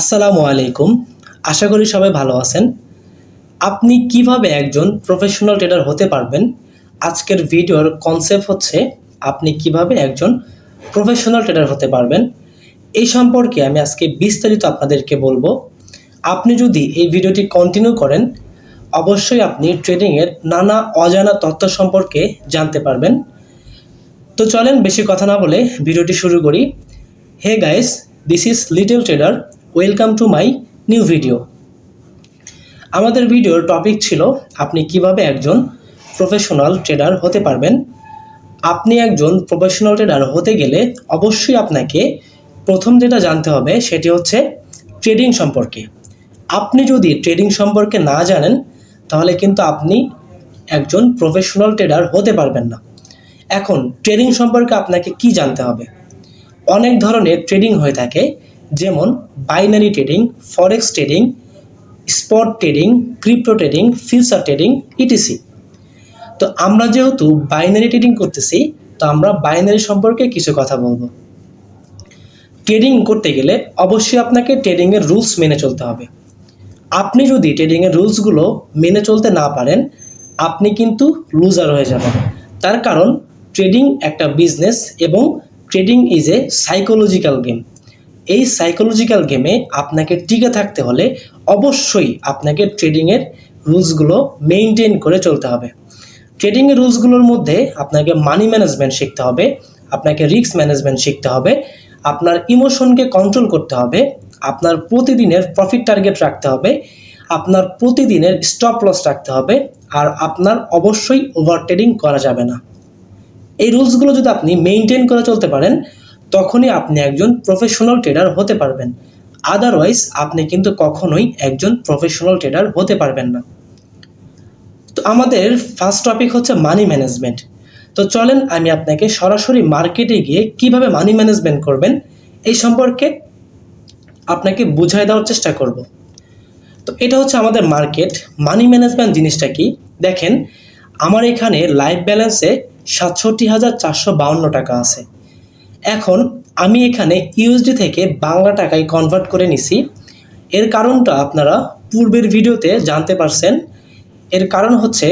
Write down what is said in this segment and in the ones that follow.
আসসালামু আলাইকুম। আশা করি সবাই ভালো আছেন। আপনি কিভাবে একজন প্রফেশনাল ট্রেডার হতে পারবেন? আজকের ভিডিওর কনসেপ্ট হচ্ছে আপনি কিভাবে একজন প্রফেশনাল ট্রেডার হতে পারবেন। এই সম্পর্কে আমি আজকে বিস্তারিত আপনাদেরকে বলবো। আপনি যদি এই ভিডিওটি কন্টিনিউ করেন, অবশ্যই আপনি ট্রেডিংয়ের নানা অজানা তথ্য সম্পর্কে জানতে পারবেন। তো চলেন বেশি কথা না বলে ভিডিওটি শুরু করি। Hey guys, this is little trader. Welcome to my new video. আমাদের ভিডিওর টপিক ছিল আপনি কিভাবে একজন প্রফেশনাল ট্রেডার হতে পারবেন। আপনি একজন প্রফেশনাল ট্রেডার হতে গেলে অবশ্যই আপনাকে প্রথম যেটা জানতে হবে সেটি হচ্ছে ট্রেডিং সম্পর্কে। আপনি যদি ট্রেডিং সম্পর্কে না জানেন তাহলে কিন্তু আপনি একজন প্রফেশনাল ট্রেডার হতে পারবেন না। এখন ট্রেডিং সম্পর্কে আপনাকে কি জানতে হবে? অনেক ধরনের ট্রেডিং হয়ে থাকে, যেমন binary trading, forex trading, spot trading, crypto trading, future trading, etc. তো আমরা যেহেতু বাইনারি ট্রেডিং করতেছি, তো আমরা বাইনারি সম্পর্কে কিছু কথা বলবো। ট্রেডিং করতে গেলে অবশ্যই আপনাকে ট্রেডিংয়ের রুলস মেনে চলতে হবে। আপনি যদি ট্রেডিংয়ের রুলসগুলো মেনে চলতে না পারেন, আপনি কিন্তু লুজার হয়ে যাবেন। তার কারণ ট্রেডিং একটা বিজনেস এবং trading is a psychological game. এই সাইকোলজিক্যাল গেমে আপনাকে টিকে থাকতে হলে অবশ্যই আপনাকে ট্রেডিংয়ের রুলসগুলো মেনটেন করে চলতে হবে। ট্রেডিংয়ের রুলসগুলোর মধ্যে আপনাকে মানি ম্যানেজমেন্ট শিখতে হবে, আপনাকে রিস্ক ম্যানেজমেন্ট শিখতে হবে, আপনার ইমোশনকে কন্ট্রোল করতে হবে, আপনার প্রতিদিনের প্রফিট টার্গেট রাখতে হবে, আপনার প্রতিদিনের স্টপ লস রাখতে হবে, আর আপনার অবশ্যই ওভার ট্রেডিং করা যাবে না। এই রুলসগুলো যদি আপনি মেনটেন করে চলতে পারেন, তখনই আপনি একজন প্রফেশনাল ট্রেডার হতে পারবেন। আদারওয়াইজ আপনি কিন্তু কখনোই একজন প্রফেশনাল ট্রেডার হতে পারবেন না। তো আমাদের ফার্স্ট টপিক হচ্ছে মানি ম্যানেজমেন্ট। তো চলেন আমি আপনাকে সরাসরি মার্কেটে গিয়ে কিভাবে মানি ম্যানেজমেন্ট করবেন এই সম্পর্কে আপনাকে বুঝিয়ে দেওয়ার চেষ্টা করব। তো এটা হচ্ছে আমাদের মার্কেট। মানি ম্যানেজমেন্ট জিনিসটা কি দেখেন, আমার এখানে লাইভ ব্যালেন্সে ৬৭,৪৫২ টাকা আছে। এখন আমি এখানে ইউএসডি থেকে বাংলা টাকায় কনভার্ট করে নিছি। এর কারণটা আপনারা পূর্বের ভিডিওতে জানতে পারছেন। এর কারণ হচ্ছে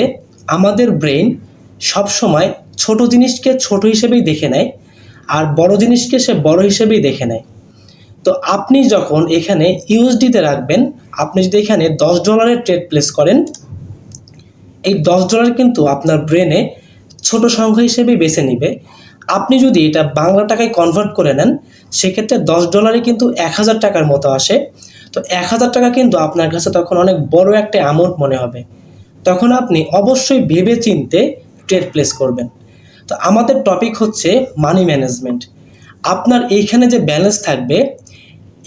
আমাদের ব্রেন সবসময় ছোট জিনিসকে ছোট হিসেবেই দেখে নেয়, আর বড় জিনিসকে সে বড় হিসেবেই দেখে নেয়। তো আপনি যখন এখানে ইউএসডিতে রাখবেন, আপনি যদি এখানে $10 ট্রেড প্লেস করেন, এই $10 কিন্তু আপনার ব্রেনে ছোট সংখ্যা হিসেবেই বেছে নিবে। আপনি যদি এটা বাংলা টাকায় কনভার্ট করে নেন, সেক্ষেত্রে $10 কিন্তু ১,০০০ টাকার মতো আসে। তো ১,০০০ টাকা কিন্তু আপনার কাছে তখন অনেক বড় একটা অ্যামাউন্ট মনে হবে। তখন আপনি অবশ্যই ভেবে চিন্তে ট্রেড প্লেস করবেন। তো আমাদের টপিক হচ্ছে মানি ম্যানেজমেন্ট। আপনার এইখানে যে ব্যালেন্স থাকবে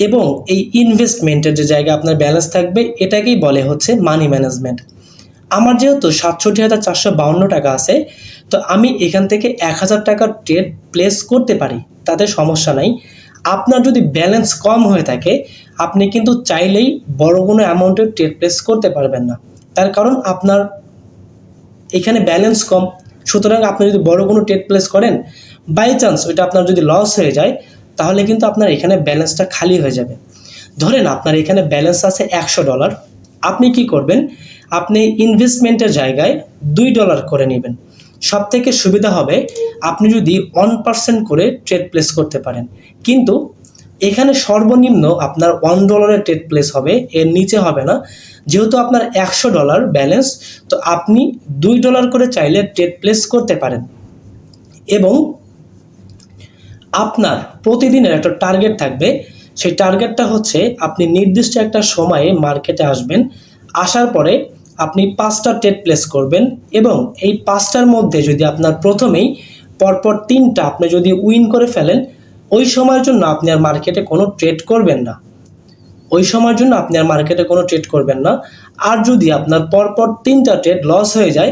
এবং এই ইনভেস্টমেন্টের যে জায়গায় আপনার ব্যালেন্স থাকবে, এটাকেই বলে হচ্ছে মানি ম্যানেজমেন্ট। আমার যেহেতু ৬৭,৪৫২ টাকা আছে, তো আমি এখান থেকে ১,০০০ টাকার ট্রেড প্লেস করতে পারি, তাতে সমস্যা নাই। আপনার যদি ব্যালেন্স কম হয়ে থাকে, আপনি কিন্তু চাইলেই বড় কোনো অ্যামাউন্টের ট্রেড প্লেস করতে পারবেন না। তার কারণ আপনার এখানে ব্যালেন্স কম। সুতরাং আপনি যদি বড় কোনো ট্রেড প্লেস করেন, বাই চান্স ওইটা আপনার যদি লস হয়ে যায়, তাহলে কিন্তু আপনার এখানে ব্যালেন্সটা খালি হয়ে যাবে। ধরেন আপনার এখানে ব্যালেন্স আছে $১০০, আপনি কি করবেন? আপনি ইনভেস্টমেন্টের জায়গায় $2 করে নেবেন। সব থেকে সুবিধা হবে আপনি যদি 1% করে ট্রেড প্লেস করতে পারেন। কিন্তু এখানে সর্বনিম্ন আপনার $1 ট্রেড প্লেস হবে, এর নিচে হবে না। যেহেতু আপনার $১০০ ব্যালেন্স, তো আপনি $2 করে চাইলে ট্রেড প্লেস করতে পারেন। এবং আপনার প্রতিদিনের একটা টার্গেট থাকবে। সেই টার্গেটটা হচ্ছে আপনি নির্দিষ্ট একটা সময়ে মার্কেটে আসবেন, আসার পরে আপনি 5টা ট্রেড প্লেস করবেন এবং এই 5টার মধ্যে যদি আপনার প্রথমেই পরপর 3টা আপনি যদি উইন করে ফেলেন, ওই সময়ের জন্য আপনি আর মার্কেটে কোনো ট্রেড করবেন না। ওই সময়ের জন্য আপনি আর মার্কেটে কোনো ট্রেড করবেন না। আর যদি আপনার পরপর 3টা ট্রেড লস হয়ে যায়,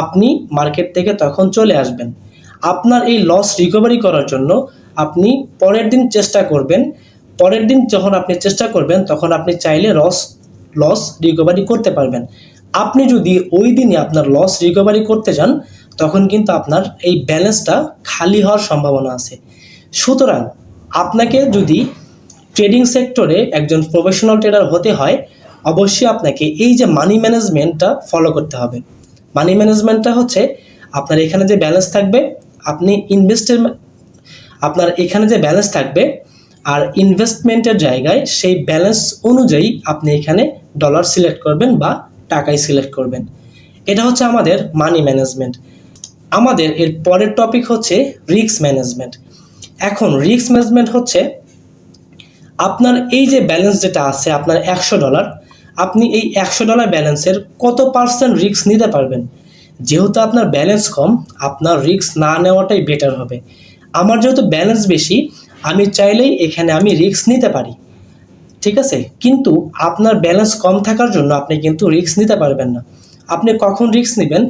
আপনি মার্কেট থেকে তখন চলে আসবেন। আপনার এই লস রিকভারি করার জন্য আপনি পরের দিন চেষ্টা করবেন। পরের দিন যখন আপনি চেষ্টা করবেন, তখন আপনি চাইলে লস রিকভারি করতে পারবেন। আপনি যদি ওই দিনই আপনার লস রিকভারি করতে যান, তখন কিন্তু আপনার এই ব্যালেন্সটা খালি হওয়ার সম্ভাবনা আছে। সুতরাং আপনাকে যদি ট্রেডিং সেক্টরে একজন প্রফেশনাল ট্রেডার হতে হয়, অবশ্যই আপনাকে এই যে মানি ম্যানেজমেন্টটা ফলো করতে হবে। মানি ম্যানেজমেন্টটা হচ্ছে আপনার এখানে যে ব্যালেন্স থাকবে, আপনি আপনার এখানে যে ব্যালেন্স থাকবে আর ইনভেস্টমেন্টের জায়গায় সেই ব্যালেন্স অনুযায়ী আপনি এখানে ডলার সিলেক্ট করবেন বা টাকাই সিলেক্ট করবেন। এটা হচ্ছে আমাদের মানি ম্যানেজমেন্ট। আমাদের এর পরের টপিক হচ্ছে রিস্ক ম্যানেজমেন্ট। এখন রিস্ক ম্যানেজমেন্ট হচ্ছে আপনার এই যে ব্যালেন্স যেটা আছে আপনার $100, আপনি এই $100 ব্যালেন্সের কত পার্সেন্ট রিস্ক নিতে পারবেন। যেহেতু আপনার ব্যালেন্স কম, আপনার রিস্ক না নেওয়াটাই বেটার হবে। আমার যেহেতু ব্যালেন্স বেশি, আমি চাইলেই এখানে আমি রিস্ক নিতে পারি, ঠিক আছে, কিন্তু আপনার ব্যালেন্স কম থাকার জন্য আপনি কিন্তু রিস্ক নিতে পারবেন না। আপনি কখন রিস্ক নেবেন?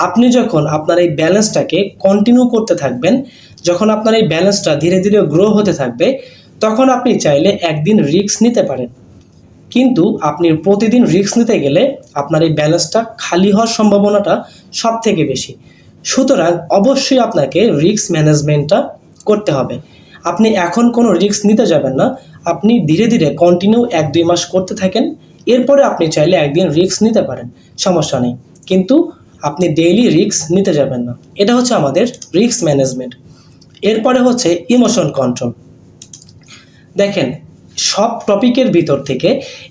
আপনি যখন আপনার এই ব্যালেন্সটাকে কন্টিনিউ করতে থাকবেন, যখন আপনার এই ব্যালেন্সটা ধীরে ধীরে গ্রো হতে থাকবে, তখন আপনি চাইলে একদিন রিস্ক নিতে পারেন। কিন্তু আপনি প্রতিদিন রিস্ক নিতে গেলে আপনার এই ব্যালেন্সটা খালি হওয়ার সম্ভাবনাটা সব থেকে বেশি। সুতরাং অবশ্যই আপনাকে রিস্ক ম্যানেজমেন্টটা করতে হবে। আপনি এখন কোনো রিস্ক নিতে যাবেন না, আপনি ধীরে ধীরে কন্টিনিউ 1-2 মাস করতে থাকেন, এরপরে আপনি চাইলে একদিন রিস্ক নিতে পারেন, সমস্যা নেই, কিন্তু আপনি ডেইলি রিস্ক নিতে যাবেন না। এটা হচ্ছে আমাদের রিস্ক ম্যানেজমেন্ট। এরপরে হচ্ছে ইমোশন কন্ট্রোল। দেখেন, সব টপিকের ভিতর থেকে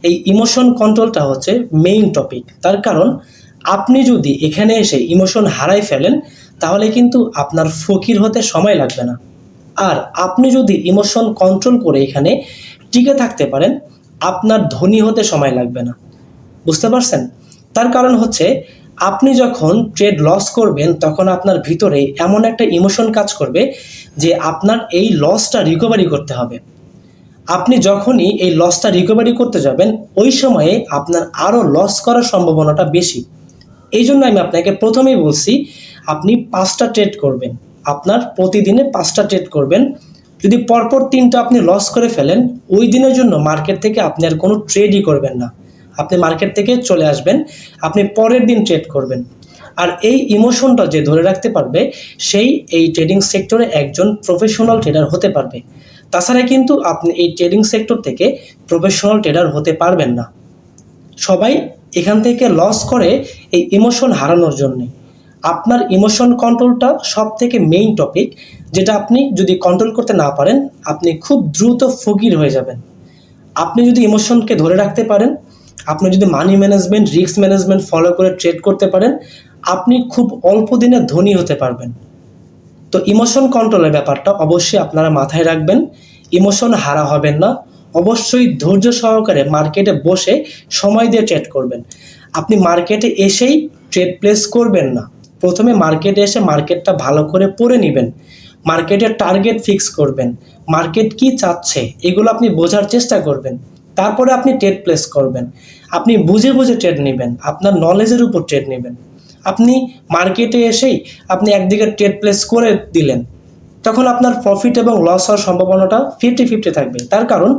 এই ইমোশন কন্ট্রোলটা হচ্ছে মেইন টপিক। তার কারণ আপনি যদি এখানে এসে ইমোশন হারাই ফেলেন, তাহলে কিন্তু আপনার ফকির হতে সময় লাগবে না। আর আপনি যদি ইমোশন কন্ট্রোল করে এখানে টিকে থাকতে পারেন, আপনার ধনী হতে সময় লাগবে না। বুঝতে পারছেন? তার কারণ হচ্ছে আপনি যখন ট্রেড লস করবেন, তখন আপনার ভিতরে এমন একটা ইমোশন কাজ করবে যে আপনার এই লসটা রিকভারি করতে হবে। আপনি যখনই এই লসটা রিকভারি করতে যাবেন, ওই সময়ে আপনার আরও লস করার সম্ভাবনাটা বেশি। এই জন্য আমি আপনাকে প্রথমেই বলছি, আপনি 5টা ট্রেড করবেন, আপনার প্রতিদিনে 5টা ট্রেড করবেন। যদি পরপর 3টা আপনি লস করে ফেলেন, ওই দিনের জন্য মার্কেট থেকে আপনি আর কোনো ট্রেডই করবেন না, আপনি মার্কেট থেকে চলে আসবেন, আপনি পরের দিন ট্রেড করবেন। আর এই ইমোশনটা যে ধরে রাখতে পারবে, সেই এই ট্রেডিং সেক্টরে একজন প্রফেশনাল ট্রেডার হতে পারবে। তাছাড়া কিন্তু আপনি এই ট্রেডিং সেক্টর থেকে প্রফেশনাল ট্রেডার হতে পারবেন না। সবাই এখান থেকে লস করে এই ইমোশন হারানোর জন্যে। আপনার ইমোশন কন্ট্রোলটা সব থেকে মেইন টপিক, যেটা আপনি যদি কন্ট্রোল করতে না পারেন, আপনি খুব দ্রুত ফকির হয়ে যাবেন। আপনি যদি ইমোশনকে ধরে রাখতে পারেন, আপনি যদি money management, risk management follow করে ট্রেড করতে পারেন, আপনি খুব অল্প দিনে ধনী হতে পারবেন। তো ইমোশন কন্ট্রোলের ব্যাপারটা অবশ্যই আপনারা মাথায় রাখবেন। ইমোশন হারা হবেন না, অবশ্যই ধৈর্য সহকারে মার্কেটে বসে সময় দিয়ে ট্রেড করবেন। আপনি মার্কেটে এসেই ট্রেড প্লেস করবেন না, প্রথমে মার্কেটে এসে মার্কেটটা ভালো করে পড়ে নেবেন, মার্কেটের টার্গেট ফিক্স করবেন, মার্কেট কি চাচ্ছে এগুলো আপনি বোঝার চেষ্টা করবেন, তারপরে আপনি ট্রেড প্লেস করবেন। আপনি বুঝে বুঝে ট্রেড নেবেন, আপনার নলেজের উপর ট্রেড নেবেন। আপনি মার্কেটে এসেই আপনি একদিকে ট্রেড প্লেস করে দিলেন, তখন আপনার প্রফিট এবং লস হওয়ার সম্ভাবনাটা 50-50 থাকবে। তার কারণ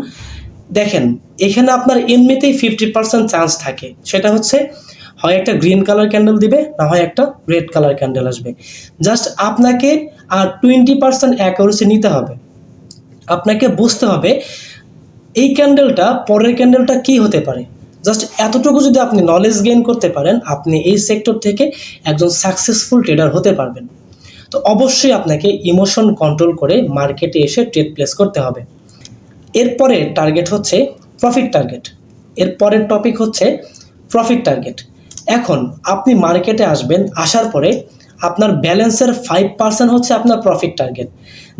দেখেন, এখানে আপনার এমনিতেই 50% চান্স থাকে, সেটা হচ্ছে হয় একটা গ্রিন কালার ক্যান্ডেল দিবে, না হয় একটা রেড কালার ক্যান্ডেল আসবে। জাস্ট আপনাকে আর 20% অ্যাকুরেসি নিতে হবে। আপনাকে বুঝতে হবে এই ক্যান্ডেলটা পরের ক্যান্ডেলটা কি হতে পারে। জাস্ট এতটুকু যদি আপনি নলেজ গেইন করতে পারেন, আপনি এই সেক্টর থেকে একজন সাকসেসফুল ট্রেডার হতে পারবেন। তো অবশ্যই আপনাকে ইমোশন কন্ট্রোল করে মার্কেটে এসে ট্রেড প্লেস করতে হবে। এরপরে টার্গেট হচ্ছে প্রফিট টার্গেট। এরপরের টপিক হচ্ছে প্রফিট টার্গেট। এখন আপনি মার্কেটে আসবেন, আসার পরে আপনার ব্যালেন্সের 5% হচ্ছে আপনার প্রফিট টার্গেট।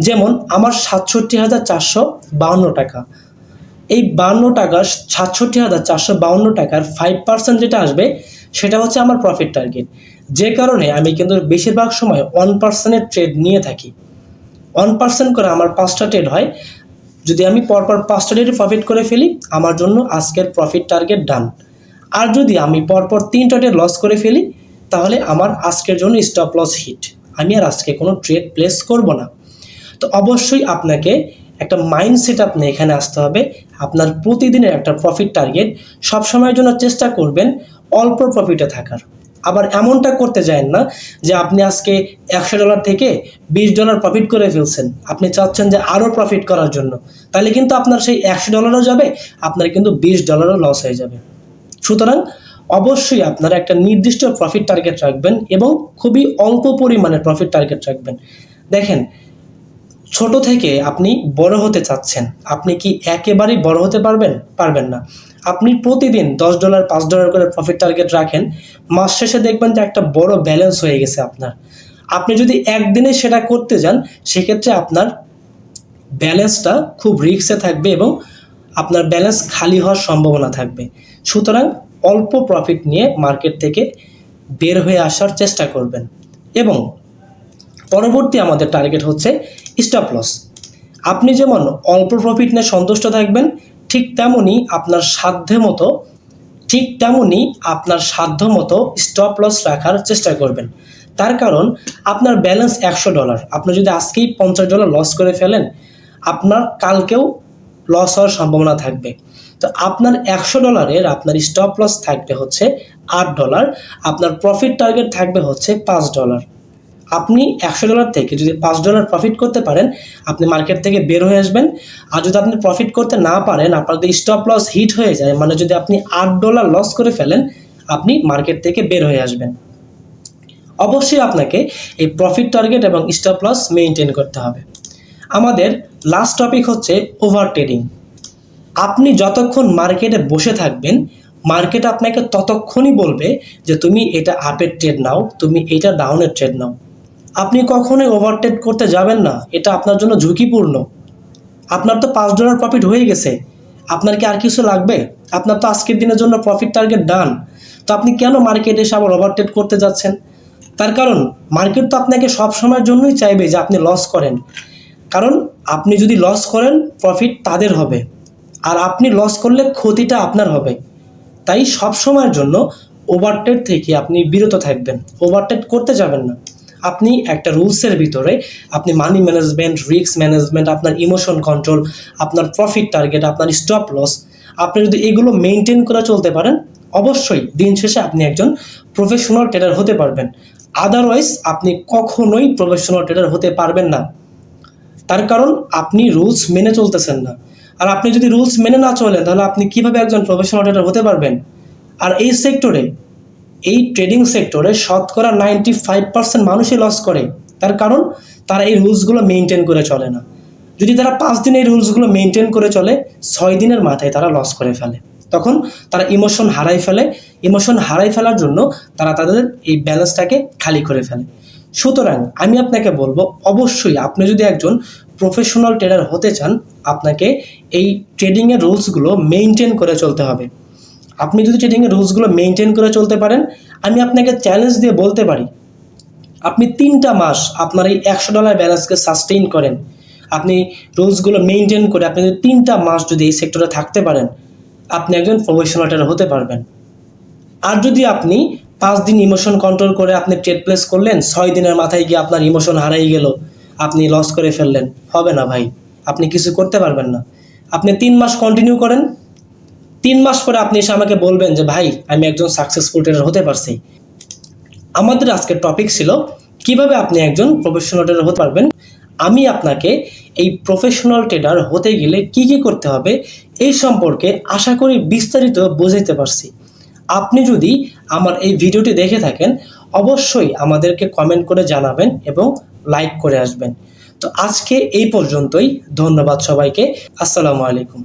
যেমন আমার 67,452 টাকা, এই 52 টাকার 67,452 টাকার 5% যেটা আসবে, সেটা হচ্ছে আমার প্রফিট টার্গেট। যে কারণে আমি কিন্তু বেশিরভাগ সময় 1%-এর ট্রেড নিয়ে থাকি। 1% করে আমার 5টা ট্রেড হয়। যদি আমি পরপর 5টা ট্রেড প্রফিট করে ফেলি, আমার জন্য আজকের প্রফিট টার্গেট ডান। আর যদি আমি পরপর 3টা ট্রেড লস করে ফেলি, তাহলে আমার আজকের জন্য স্টপ লস হিট, আমি আর আজকে কোনো ট্রেড প্লেস করব না। তো অবশ্যই আপনাকে একটা মাইন্ডসেট আপনি এখানে আসতে হবে। আপনার প্রতিদিনের একটা প্রফিট টার্গেট সবসময়ের জন্য চেষ্টা করবেন অল্প প্রফিটে থাকার। আবার এমনটা করতে যায়েন না যে আপনি আজকে $100 থেকে $20 প্রফিট করে ফেলছেন, আপনি চাচ্ছেন যে আরও প্রফিট করার জন্য, তাহলে কিন্তু আপনার সেই $100 যাবে, আপনার কিন্তু $20 লস হয়ে যাবে। সুতরাং অবশ্যই আপনারা একটা নির্দিষ্ট প্রফিট টার্গেট রাখবেন এবং খুবই অল্প পরিমাণে প্রফিট টার্গেট রাখবেন। দেখেন, ছোট থেকে আপনি বড় হতে চাচ্ছেন, আপনি কি একেবারেই বড় হতে পারবেন না। আপনি প্রতিদিন $10 $5 করে প্রফিট টার্গেট রাখেন, মাস শেষে দেখবেন যে একটা বড় ব্যালেন্স হয়ে গেছে আপনার। আপনি যদি একদিনে সেটা করতে যান, সেক্ষেত্রে আপনার ব্যালেন্সটা খুব রিস্কে থাকবে এবং আপনার ব্যালেন্স খালি হওয়ার সম্ভাবনা থাকবে। সুতরাং অল্প প্রফিট নিয়ে মার্কেট থেকে বের হয়ে আসার চেষ্টা করবেন। এবং পরবর্তী আমাদের টার্গেট হচ্ছে স্টপ লস। আপনি যেমন অল্প প্রফিট নিয়ে সন্তুষ্ট থাকবেন, ঠিক তেমনই আপনার সাধ্য মতো স্টপ লস রাখার চেষ্টা করবেন। তার কারণ আপনার ব্যালেন্স $100, আপনি যদি আজকেই $50 লস করে ফেলেন, আপনার কালকেও লস হওয়ার সম্ভাবনা থাকবে। তো আপনার $100 আপনার স্টপ লস থাকবে হচ্ছে $8, আপনার প্রফিট টার্গেট থাকবে হচ্ছে $5। আপনি $100 থেকে যদি $5 প্রফিট করতে পারেন, আপনি মার্কেট থেকে বের হয়ে আসবেন। আর যদি আপনি প্রফিট করতে না পারেন, আপনার যদি স্টপ লস হিট হয়ে যায়, মানে যদি আপনি $8 লস করে ফেলেন, আপনি মার্কেট থেকে বের হয়ে আসবেন। অবশ্যই আপনাকে এই প্রফিট টার্গেট এবং স্টপ লস মেনটেন করতে হবে। আমাদের লাস্ট টপিক হচ্ছে ওভার ট্রেডিং। আপনি যতক্ষণ মার্কেটে বসে থাকবেন, মার্কেট আপনাকে ততক্ষণই বলবে যে তুমি এটা আপের ট্রেড নাও, তুমি এটা ডাউনের ট্রেড নাও। আপনি কখনোই ওভার ট্রেড করতে যাবেন না, এটা আপনার জন্য ঝুঁকিপূর্ণ। আপনার তো $5 প্রফিট হয়ে গেছে, আপনার কি আর কিছু লাগবে? আপনার তো আজকের দিনের জন্য প্রফিট টার্গেট ডান। তো আপনি কেন মার্কেটে এসে আবার ওভার ট্রেড করতে যাচ্ছেন? তার কারণ মার্কেট তো আপনাকে সব সময়ের জন্যই চাইবে যে আপনি লস করেন, কারণ আপনি যদি লস করেন প্রফিট তাদের হবে, আর আপনি লস করলে ক্ষতিটা আপনার হবে। তাই সব সময়ের জন্য ওভার ট্রেড থেকে আপনি বিরত থাকবেন, ওভার ট্রেড করতে যাবেন না। আপনি একটা রুলসের ভিতরে আপনি মানি ম্যানেজমেন্ট, রিস্ক ম্যানেজমেন্ট, আপনার ইমোশন কন্ট্রোল, আপনার প্রফিট টার্গেট, আপনার স্টপ লস, আপনি যদি এগুলো মেনটেন করে চলতে পারেন, অবশ্যই দিন শেষে আপনি একজন প্রফেশনাল ট্রেডার হতে পারবেন। আদারওয়াইজ আপনি কখনোই প্রফেশনাল ট্রেডার হতে পারবেন না। তার কারণ আপনি রুলস মেনে চলতেছেন না। আর আপনি যদি রুলস মেনে না চলেন, তাহলে আপনি কিভাবে একজন প্রফেশনাল ট্রেডার হতে পারবেন? আর এই ট্রেডিং সেক্টরে শতকরা 95% মানুষই লস করে। তার কারণ তারা এই রুলসগুলো মেনটেন করে চলে না। যদি তারা 5 দিন এই রুলসগুলো মেনটেন করে চলে, 6 দিনের মাথায় তারা লস করে ফেলে। তখন তারা ইমোশন হারাই ফেলার জন্য তারা তাদের এই ব্যালেন্সটাকে খালি করে ফেলে। সুতরাং আমি আপনাকে বলবো, অবশ্যই আপনি যদি একজন প্রফেশনাল ট্রেডার হতে চান, আপনাকে এই ট্রেডিংয়ের রুলসগুলো মেনটেন করে চলতে হবে। আপনি যদি ট্রেডিংয়ের রুলসগুলো মেনটেন করে চলতে পারেন, আমি আপনাকে চ্যালেঞ্জ দিয়ে বলতে পারি, আপনি 3টা মাস আপনার এই $100 ব্যালেন্সকে সাস্টেইন করেন, আপনি রুলসগুলো মেনটেন করে আপনি যদি 3টা মাস যদি এই সেক্টরে থাকতে পারেন, আপনি একজন প্রফেশনাল ট্রেডার হতে পারবেন। আর যদি আপনি 5 দিন ইমোশন কন্ট্রোল করে আপনি ট্রেড প্লেস করলেন, 6 দিনের মাথায় গিয়ে আপনার ইমোশন হারাই গেল, আপনি লস করে ফেললেন, হবে না ভাই, আপনি কিছু করতে পারবেন না। আপনি 3 মাস কন্টিনিউ করেন, 3 মাস পরে আপনি এসে আমাকে বলবেন যে ভাই আমি একজন সাকসেসফুল ট্রেডার হতে পারছি। আমাদের আজকের টপিক ছিল কিভাবে আপনি একজন প্রফেশনাল ট্রেডার হতে পারবেন। আমি আপনাকে এই প্রফেশনাল ট্রেডার হতে গেলে কি কি করতে হবে এই সম্পর্কে আশা করি বিস্তারিত বোঝাইতে পারছি। আপনি যদি আমার এই ভিডিওটি দেখে থাকেন, অবশ্যই আমাদেরকে কমেন্ট করে জানাবেন এবং লাইক করে আসবেন। তো আজকে এই পর্যন্তই, ধন্যবাদ সবাইকে। আসসালামু আলাইকুম।